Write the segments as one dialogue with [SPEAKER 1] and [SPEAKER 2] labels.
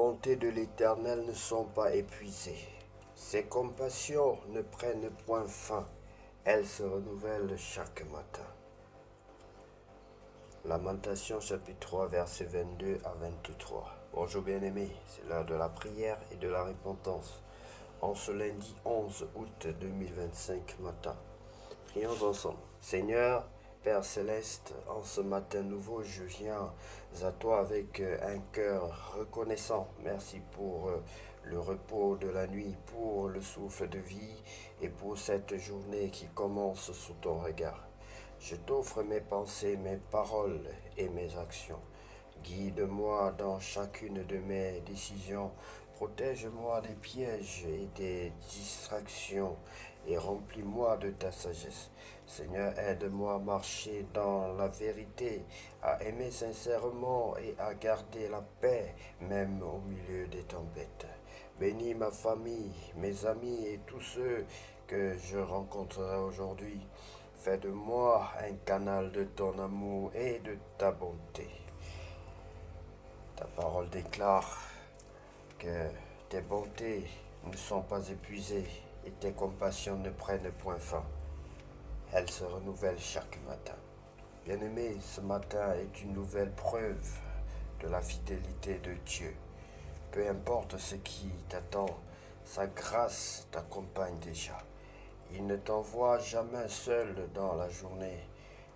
[SPEAKER 1] bontés de l'Éternel ne sont pas épuisées. Ses compassions ne prennent point fin. Elles se renouvellent chaque matin. Lamentation chapitre 3 versets 22 à 23. Bonjour bien-aimés, c'est l'heure de la prière et de la repentance. En ce lundi 11 août 2025 matin, prions ensemble. Seigneur, Père Céleste, en ce matin nouveau, je viens à toi avec un cœur reconnaissant. Merci pour le repos de la nuit, pour le souffle de vie et pour cette journée qui commence sous ton regard. Je t'offre mes pensées, mes paroles et mes actions. Guide-moi dans chacune de mes décisions. Protège-moi des pièges et des distractions et remplis-moi de ta sagesse. Seigneur, aide-moi à marcher dans la vérité, à aimer sincèrement et à garder la paix, même au milieu des tempêtes. Bénis ma famille, mes amis et tous ceux que je rencontrerai aujourd'hui. Fais de moi un canal de ton amour et de ta bonté. Ta parole déclare que tes bontés ne sont pas épuisées et tes compassions ne prennent point fin. Elles se renouvellent chaque matin. Bien-aimé, ce matin est une nouvelle preuve de la fidélité de Dieu. Peu importe ce qui t'attend, sa grâce t'accompagne déjà. Il ne t'envoie jamais seul dans la journée.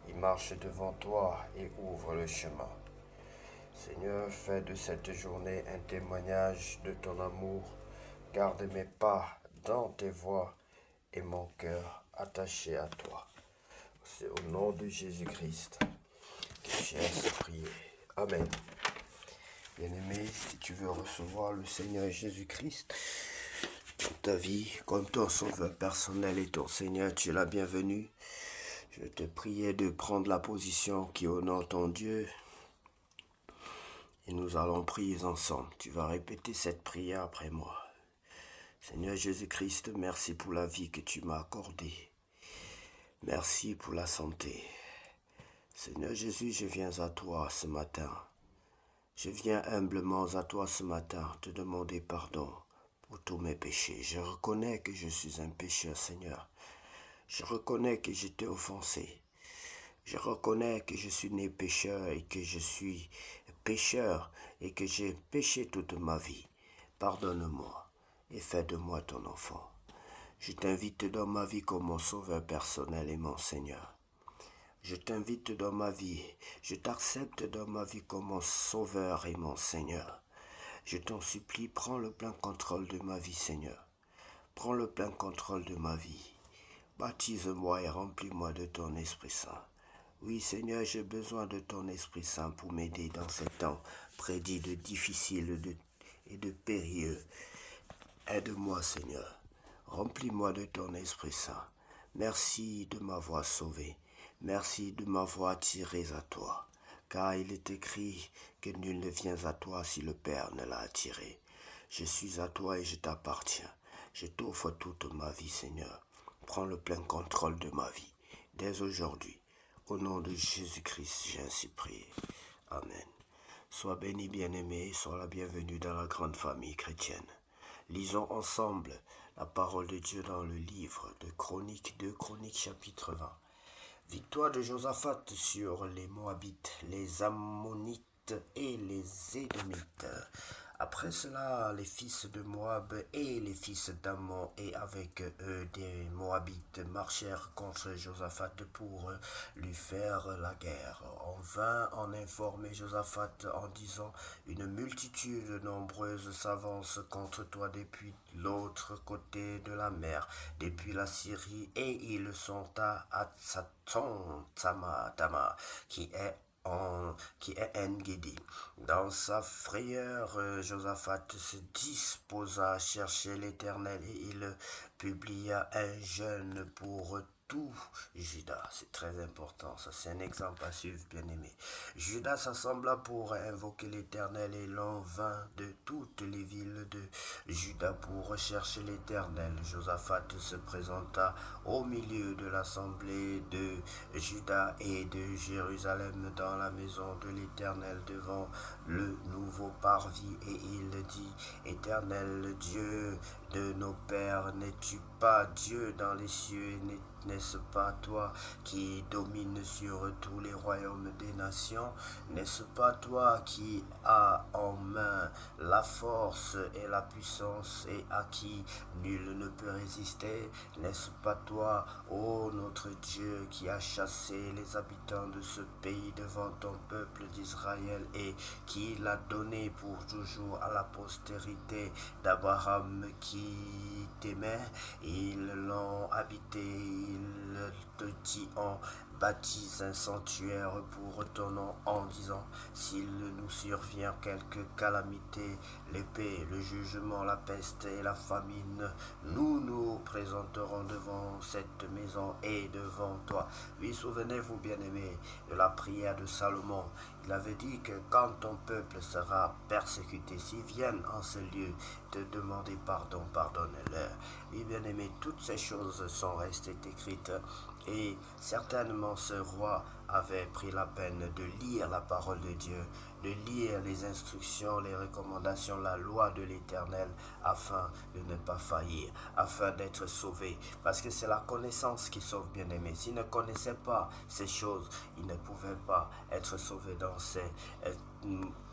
[SPEAKER 1] Il marche devant toi et ouvre le chemin. Seigneur, fais de cette journée un témoignage de ton amour. Garde mes pas dans tes voies et mon cœur attaché à toi. C'est au nom de Jésus-Christ que j'ai ainsi prié. Amen. Bien-aimé, si tu veux recevoir le Seigneur Jésus-Christ dans ta vie comme ton sauveur personnel et ton Seigneur, tu es la bienvenue. Je te priais de prendre la position qui honore ton Dieu. Et nous allons prier ensemble. Tu vas répéter cette prière après moi. Seigneur Jésus-Christ, merci pour la vie que tu m'as accordée. Merci pour la santé. Seigneur Jésus, je viens à toi ce matin. Je viens humblement à toi ce matin te demander pardon pour tous mes péchés. Je reconnais que je suis un pécheur, Seigneur. Je reconnais que je t'ai offensé. Je reconnais que je suis né pécheur et que je suis pécheur et que j'ai péché toute ma vie. Pardonne-moi et fais de moi ton enfant. Je t'invite dans ma vie comme mon sauveur personnel et mon Seigneur. Je t'invite dans ma vie, je t'accepte dans ma vie comme mon sauveur et mon Seigneur. Je t'en supplie, prends le plein contrôle de ma vie, Seigneur. Prends le plein contrôle de ma vie. Baptise-moi et remplis-moi de ton Esprit Saint. Oui, Seigneur, j'ai besoin de ton Esprit Saint pour m'aider dans ces temps prédits de difficiles et de périlleux. Aide-moi, Seigneur. Remplis-moi de ton Esprit Saint. Merci de m'avoir sauvé. Merci de m'avoir attiré à toi. Car il est écrit que nul ne vient à toi si le Père ne l'a attiré. Je suis à toi et je t'appartiens. Je t'offre toute ma vie, Seigneur. Prends le plein contrôle de ma vie. Dès aujourd'hui, au nom de Jésus-Christ, j'ai ainsi prié. Amen. Sois béni, bien-aimé, et sois la bienvenue dans la grande famille chrétienne. Lisons ensemble la parole de Dieu dans le livre de Chroniques, 2 Chroniques chapitre 20. Victoire de Josaphat sur les Moabites, les Ammonites et les Édomites. Après cela, les fils de Moab et les fils d'Ammon et avec eux des Moabites marchèrent contre Josaphat pour lui faire la guerre. On vint en informer Josaphat en disant: une multitude nombreuse s'avance contre toi depuis l'autre côté de la mer, depuis la Syrie, et ils sont à Tama, qui est En-Gedi. Dans sa frayeur, Josaphat se disposa à chercher l'Éternel et il publia un jeûne pour tout Judas. C'est très important, ça c'est un exemple à suivre, bien-aimé. Judas s'assembla pour invoquer l'Éternel et l'on vint de toutes les villes de Juda pour rechercher l'Éternel. Josaphat se présenta au milieu de l'assemblée de Juda et de Jérusalem dans la maison de l'Éternel devant le nouveau parvis et il dit, Éternel Dieu de nos pères, n'es-tu pas Dieu dans les cieux, n'est-ce pas toi qui domines sur tous les royaumes des nations? N'est-ce pas toi qui as en main la force et la puissance et à qui nul ne peut résister? N'est-ce pas toi, ô notre Dieu, qui as chassé les habitants de ce pays devant ton peuple d'Israël et qui l'a donné pour toujours à la postérité d'Abraham qui t'aimait? Ils l'ont habité, ils t'y ont bâti un sanctuaire pour ton nom en disant, s'il nous survient quelque calamité, l'épée, le jugement, la peste et la famine, nous nous présenterons devant cette maison et devant toi. Oui, souvenez-vous, bien-aimés, de la prière de Salomon. Il avait dit que quand ton peuple sera persécuté, s'ils viennent en ce lieu te demander pardon, pardonne-leur. Oui, bien-aimés, toutes ces choses sont restées écrites et certainement ce roi avait pris la peine de lire la parole de Dieu, de lire les instructions, les recommandations, la loi de l'Éternel, afin de ne pas faillir, afin d'être sauvé. Parce que c'est la connaissance qui sauve, bien-aimé. S'il ne connaissait pas ces choses, il ne pouvait pas être sauvé dans ces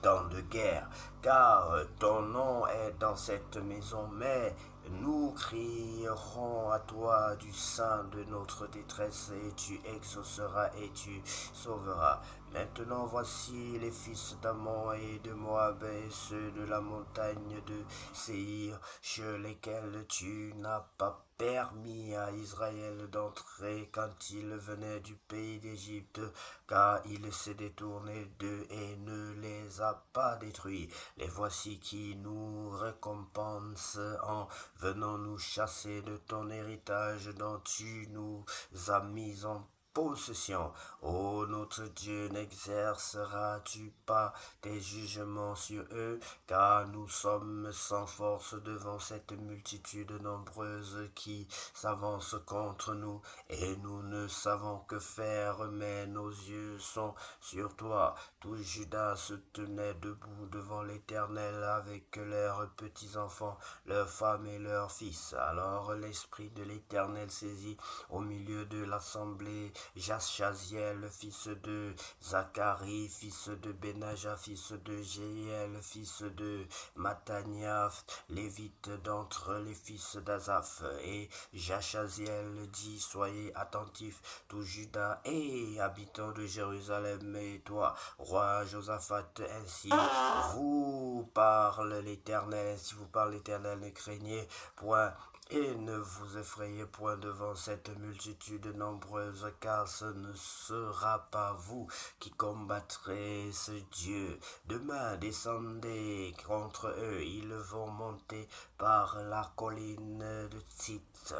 [SPEAKER 1] temps de guerre. Car ton nom est dans cette maison, mais nous crierons à toi du sein de notre détresse et tu exauceras et tu sauveras. Maintenant voici les fils d'Ammon et de Moab et ceux de la montagne de Séhir, chez lesquels tu n'as pas permis à Israël d'entrer quand il venait du pays d'Égypte, car il s'est détourné d'eux et ne les a pas détruits. Les voici qui nous récompensent en venant nous chasser de ton héritage dont tu nous as mis en possession. Ô notre Dieu, n'exerceras-tu pas tes jugements sur eux, car nous sommes sans force devant cette multitude nombreuse qui s'avance contre nous, et nous ne savons que faire, mais nos yeux sont sur toi. Tout Judas se tenait debout devant l'Éternel avec leurs petits-enfants, leurs femmes et leurs fils. Alors l'Esprit de l'Éternel saisit au milieu de l'assemblée Jachaziel, fils de Zacharie, fils de Benaja, fils de Jéhiel, fils de Matania, lévite d'entre les fils d'Azaph. Et Jachaziel dit, soyez attentifs, tout Juda et habitants de Jérusalem, et toi, roi Josaphat, ainsi vous parle l'Éternel, ainsi vous parle l'Éternel, ne craignez point et ne vous effrayez point devant cette multitude nombreuse, car ce ne sera pas vous qui combattrez ce Dieu. Demain, descendez contre eux, ils vont monter par la colline de Tzit.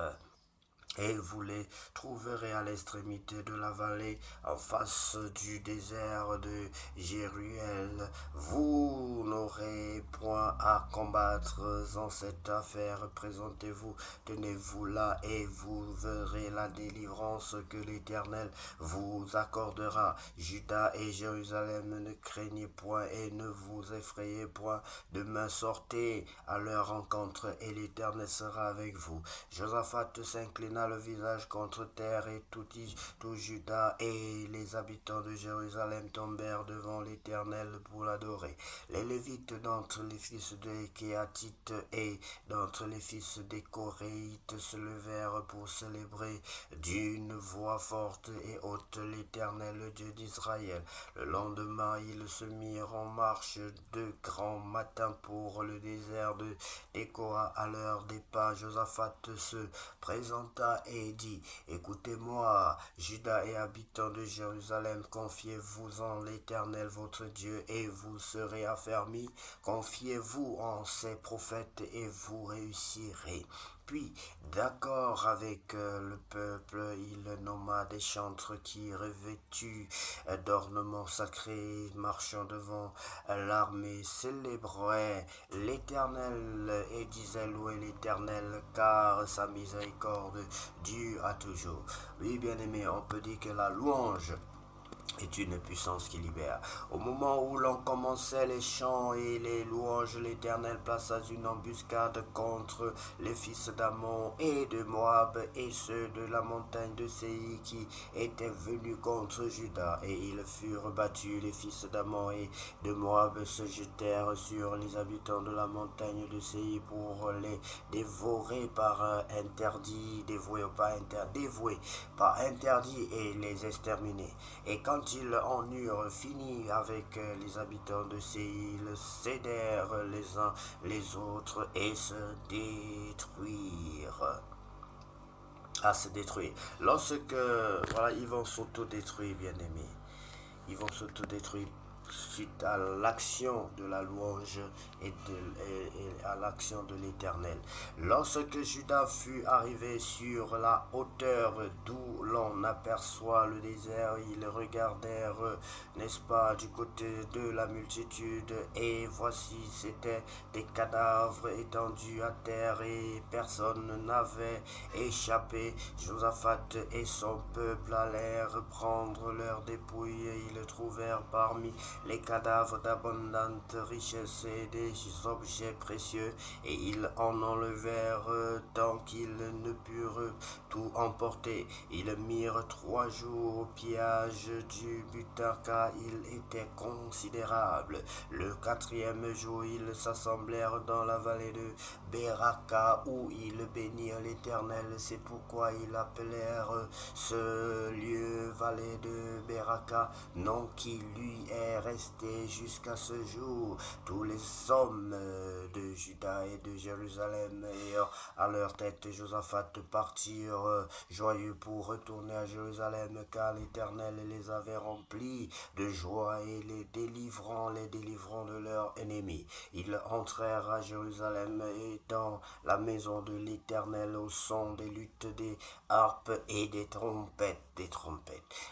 [SPEAKER 1] Et vous les trouverez à l'extrémité de la vallée, en face du désert de Jéruel. Vous n'aurez point à combattre en cette affaire. Présentez-vous, tenez-vous là, et vous verrez la délivrance que l'Éternel vous accordera. Juda et Jérusalem, ne craignez point et ne vous effrayez point. Demain sortez à leur rencontre, et l'Éternel sera avec vous. Josaphat s'inclina le visage contre terre, et tout Juda et les habitants de Jérusalem tombèrent devant l'Éternel pour l'adorer. Les Lévites d'entre les fils de Kéatites et d'entre les fils des Coréites se levèrent pour célébrer d'une voix forte et haute l'Éternel, le Dieu d'Israël. Le lendemain, ils se mirent en marche de grand matin pour le désert de Tekoa. À l'heure des pas, Josaphat se présenta Juda et dit, écoutez-moi, Juda et habitants de Jérusalem, confiez-vous en l'Éternel votre Dieu et vous serez affermis. Confiez-vous en ses prophètes et vous réussirez. Puis, d'accord avec le peuple, il nomma des chantres qui, revêtus d'ornements sacrés, marchant devant l'armée, célébraient l'Éternel et disaient louer l'Éternel, car sa miséricorde dure à toujours. Oui, bien-aimé, on peut dire que la louange est une puissance qui libère. Au moment où l'on commençait les chants et les louanges, l'Éternel plaça une embuscade contre les fils d'Ammon et de Moab et ceux de la montagne de Séir qui étaient venus contre Juda. Et ils furent battus. Les fils d'Ammon et de Moab se jetèrent sur les habitants de la montagne de Séir pour les dévorer par interdit, dévouer par interdit et les exterminer. Et quand ils en eurent fini avec les habitants de Séir, ils cédèrent les uns les autres et se détruirent. À se détruire. Lorsque, voilà, ils vont s'auto-détruire, bien-aimés. Ils vont s'auto-détruire suite à l'action de la louange et à l'action de l'Éternel. Lorsque Juda fut arrivé sur la hauteur d'où l'on aperçoit le désert, ils regardèrent, n'est-ce pas, du côté de la multitude, et voici, c'étaient des cadavres étendus à terre, et personne n'avait échappé. Josaphat et son peuple allèrent prendre leurs dépouilles. Ils trouvèrent parmi les cadavres d'abondantes richesses et des objets précieux, et ils en enlevèrent tant qu'ils ne purent tout emporter. Ils mirent 3 jours au pillage du butin, car il était considérable. Le 4e jour, ils s'assemblèrent dans la vallée de Beraka, où ils bénirent l'Éternel. C'est pourquoi ils appelèrent ce lieu vallée de Beraka, nom qui lui est resté jusqu'à ce jour. Tous les hommes de Juda et de Jérusalem ayant à leur tête Josaphat partirent joyeux pour retourner à Jérusalem, car l'Éternel les avait remplis de joie et les délivrant de leurs ennemis. Ils entrèrent à Jérusalem et dans la maison de l'Éternel au son des luttes, des harpes et des trompettes.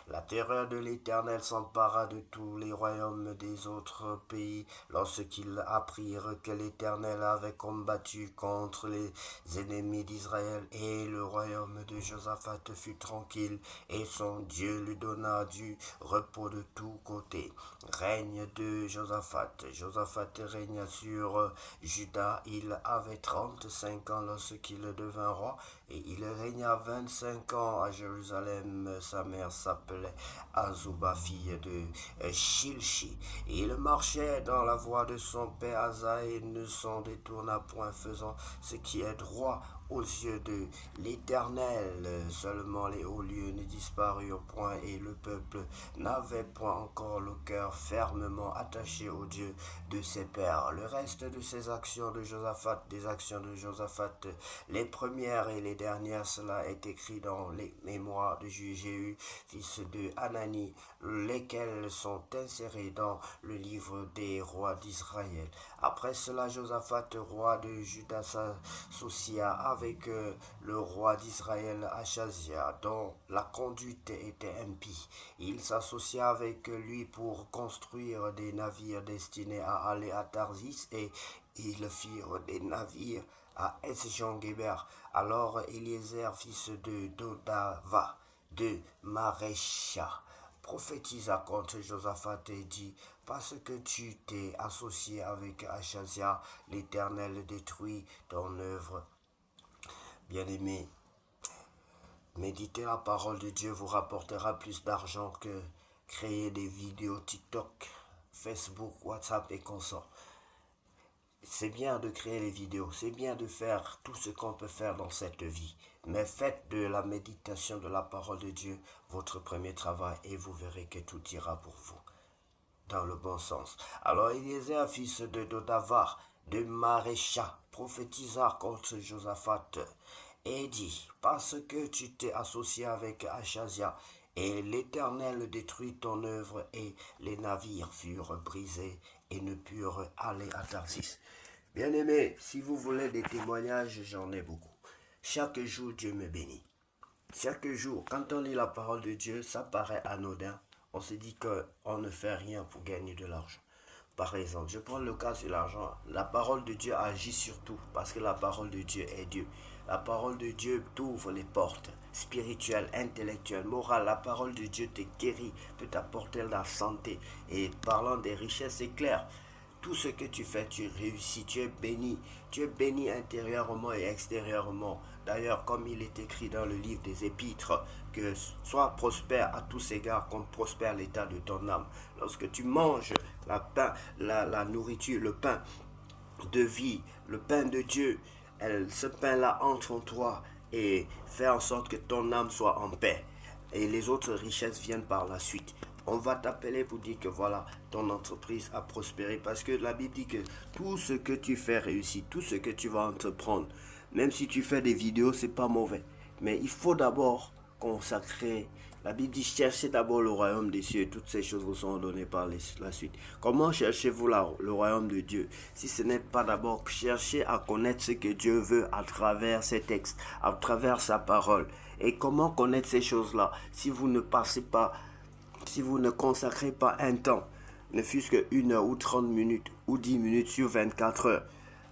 [SPEAKER 1] La terreur de l'Éternel s'empara de tous les royaumes des autres pays lorsqu'ils apprirent que l'Éternel avait combattu contre les ennemis d'Israël, et le royaume de Josaphat fut tranquille et son Dieu lui donna du repos de tous côtés. Règne de Josaphat. Josaphat régna sur Juda. Il avait 35 ans lorsqu'il devint roi, et il régna 25 ans à Jérusalem. Sa mère s'appelait Azouba, fille de Shilchi. Il marchait dans la voie de son père Asa et ne s'en détourna point, faisant ce qui est droit aux yeux de l'Éternel. Seulement les hauts lieux ne disparurent point, et le peuple n'avait point encore le cœur fermement attaché au Dieu de ses pères. Le reste de ses actions de Josaphat, des actions de Josaphat, les premières et les dernières, cela est écrit dans les mémoires de Jéhu, fils de Hanani, lesquels sont insérés dans le livre des rois d'Israël. Après cela, Josaphat, roi de Juda, s'associa avec le roi d'Israël Achazia, dont la conduite était impie. Il s'associa avec lui pour construire des navires destinés à aller à Tarsis, et ils firent des navires à Esjon-Géber. Alors Eliezer, fils de Dodava, de Marécha, prophétisa contre Josaphat et dit, parce que tu t'es associé avec Achazia, l'Éternel détruit ton œuvre. Bien-aimé, méditer la parole de Dieu vous rapportera plus d'argent que créer des vidéos TikTok, Facebook, WhatsApp et consorts. C'est bien de créer les vidéos, c'est bien de faire tout ce qu'on peut faire dans cette vie. Mais faites de la méditation de la parole de Dieu votre premier travail, et vous verrez que tout ira pour vous dans le bon sens. Alors Eliezer, fils de Dodavar, de Marécha, prophétisa contre Josaphat et dit, parce que tu t'es associé avec Achazia, et l'Éternel détruit ton œuvre, et les navires furent brisés et ne purent aller à Tarsis. Bien-aimés, si vous voulez des témoignages, j'en ai beaucoup. Chaque jour, Dieu me bénit. Chaque jour, quand on lit la parole de Dieu, ça paraît anodin. On se dit qu'on ne fait rien pour gagner de l'argent. Par exemple, je prends le cas sur l'argent. La parole de Dieu agit sur tout parce que la parole de Dieu est Dieu. La parole de Dieu t'ouvre les portes spirituelles, intellectuelles, morales. La parole de Dieu te guérit, peut t'apporter la santé. Et parlant des richesses, c'est clair. Tout ce que tu fais, tu réussis, tu es béni. Tu es béni intérieurement et extérieurement. D'ailleurs, comme il est écrit dans le livre des Épîtres, que sois prospère à tous égards, comme prospère l'état de ton âme. Lorsque tu manges la nourriture, le pain de vie, le pain de Dieu, ce pain-là entre en toi et fait en sorte que ton âme soit en paix. Et les autres richesses viennent par la suite. On va t'appeler pour dire que voilà, ton entreprise a prospéré. Parce que la Bible dit que tout ce que tu fais réussit, tout ce que tu vas entreprendre, même si tu fais des vidéos, c'est pas mauvais. Mais il faut d'abord consacrer. La Bible dit cherchez d'abord le royaume des cieux et toutes ces choses vous seront données par la suite. Comment cherchez-vous le royaume de Dieu si ce n'est pas d'abord chercher à connaître ce que Dieu veut à travers ses textes, à travers sa parole. Et comment connaître ces choses-là si vous ne passez pas, si vous ne consacrez pas un temps, ne fût-ce que 1 heure ou 30 minutes ou 10 minutes sur 24 heures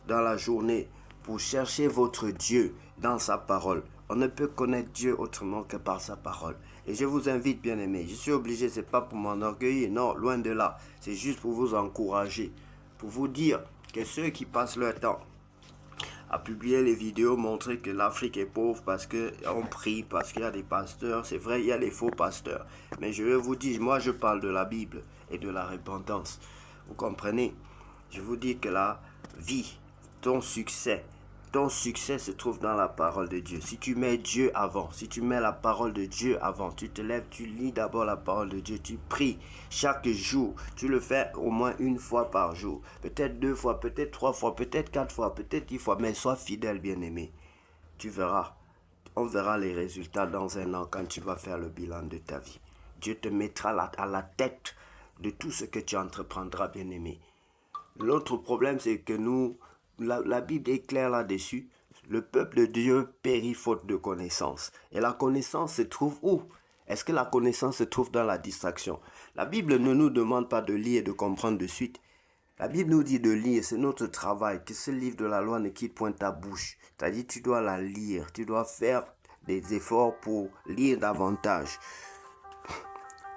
[SPEAKER 1] dans la journée pour chercher votre Dieu dans sa parole. On ne peut connaître Dieu autrement que par sa parole. Et je vous invite, bien aimés, je suis obligé, ce n'est pas pour m'enorgueillir, non, loin de là. C'est juste pour vous encourager, pour vous dire que ceux qui passent leur temps à publier les vidéos, montrer que l'Afrique est pauvre parce qu'on prie, parce qu'il y a des pasteurs, c'est vrai, il y a des faux pasteurs. Mais je vais vous dire, moi je parle de la Bible et de la repentance. Vous comprenez? Je vous dis que la vie, ton succès se trouve dans la parole de Dieu. Si tu mets Dieu avant, si tu mets la parole de Dieu avant, tu te lèves, tu lis d'abord la parole de Dieu, tu pries chaque jour. Tu le fais au moins 1 fois par jour. Peut-être 2 fois, peut-être 3 fois, peut-être 4 fois, peut-être 10 fois. Mais sois fidèle, bien-aimé. Tu verras. On verra les résultats dans 1 an quand tu vas faire le bilan de ta vie. Dieu te mettra à la tête de tout ce que tu entreprendras, bien-aimé. L'autre problème, c'est que la Bible est claire là-dessus. Le peuple de Dieu périt faute de connaissance. Et la connaissance se trouve où? Est-ce que la connaissance se trouve dans la distraction? La Bible ne nous demande pas de lire et de comprendre de suite. La Bible nous dit de lire, c'est notre travail, que ce livre de la loi ne quitte point ta bouche. C'est-à-dire tu dois la lire, tu dois faire des efforts pour lire davantage.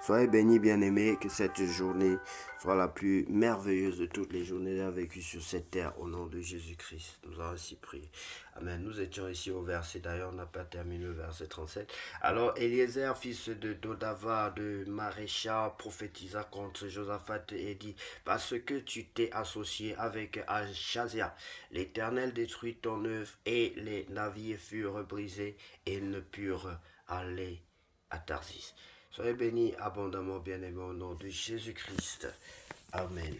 [SPEAKER 1] Soyez bénis, bien-aimés, que cette journée soit la plus merveilleuse de toutes les journées vécues sur cette terre, au nom de Jésus-Christ. Nous avons ainsi prié. Amen. Nous étions ici au verset, d'ailleurs, on n'a pas terminé le verset 37. Alors, Eliezer, fils de Dodava, de Maréchal, prophétisa contre Josaphat et dit, parce que tu t'es associé avec Achazia, l'Éternel détruit ton œuvre et les navires furent brisés et ne purent aller à Tarsis. Soyez bénis abondamment, bien-aimés, au nom de Jésus-Christ. Amen.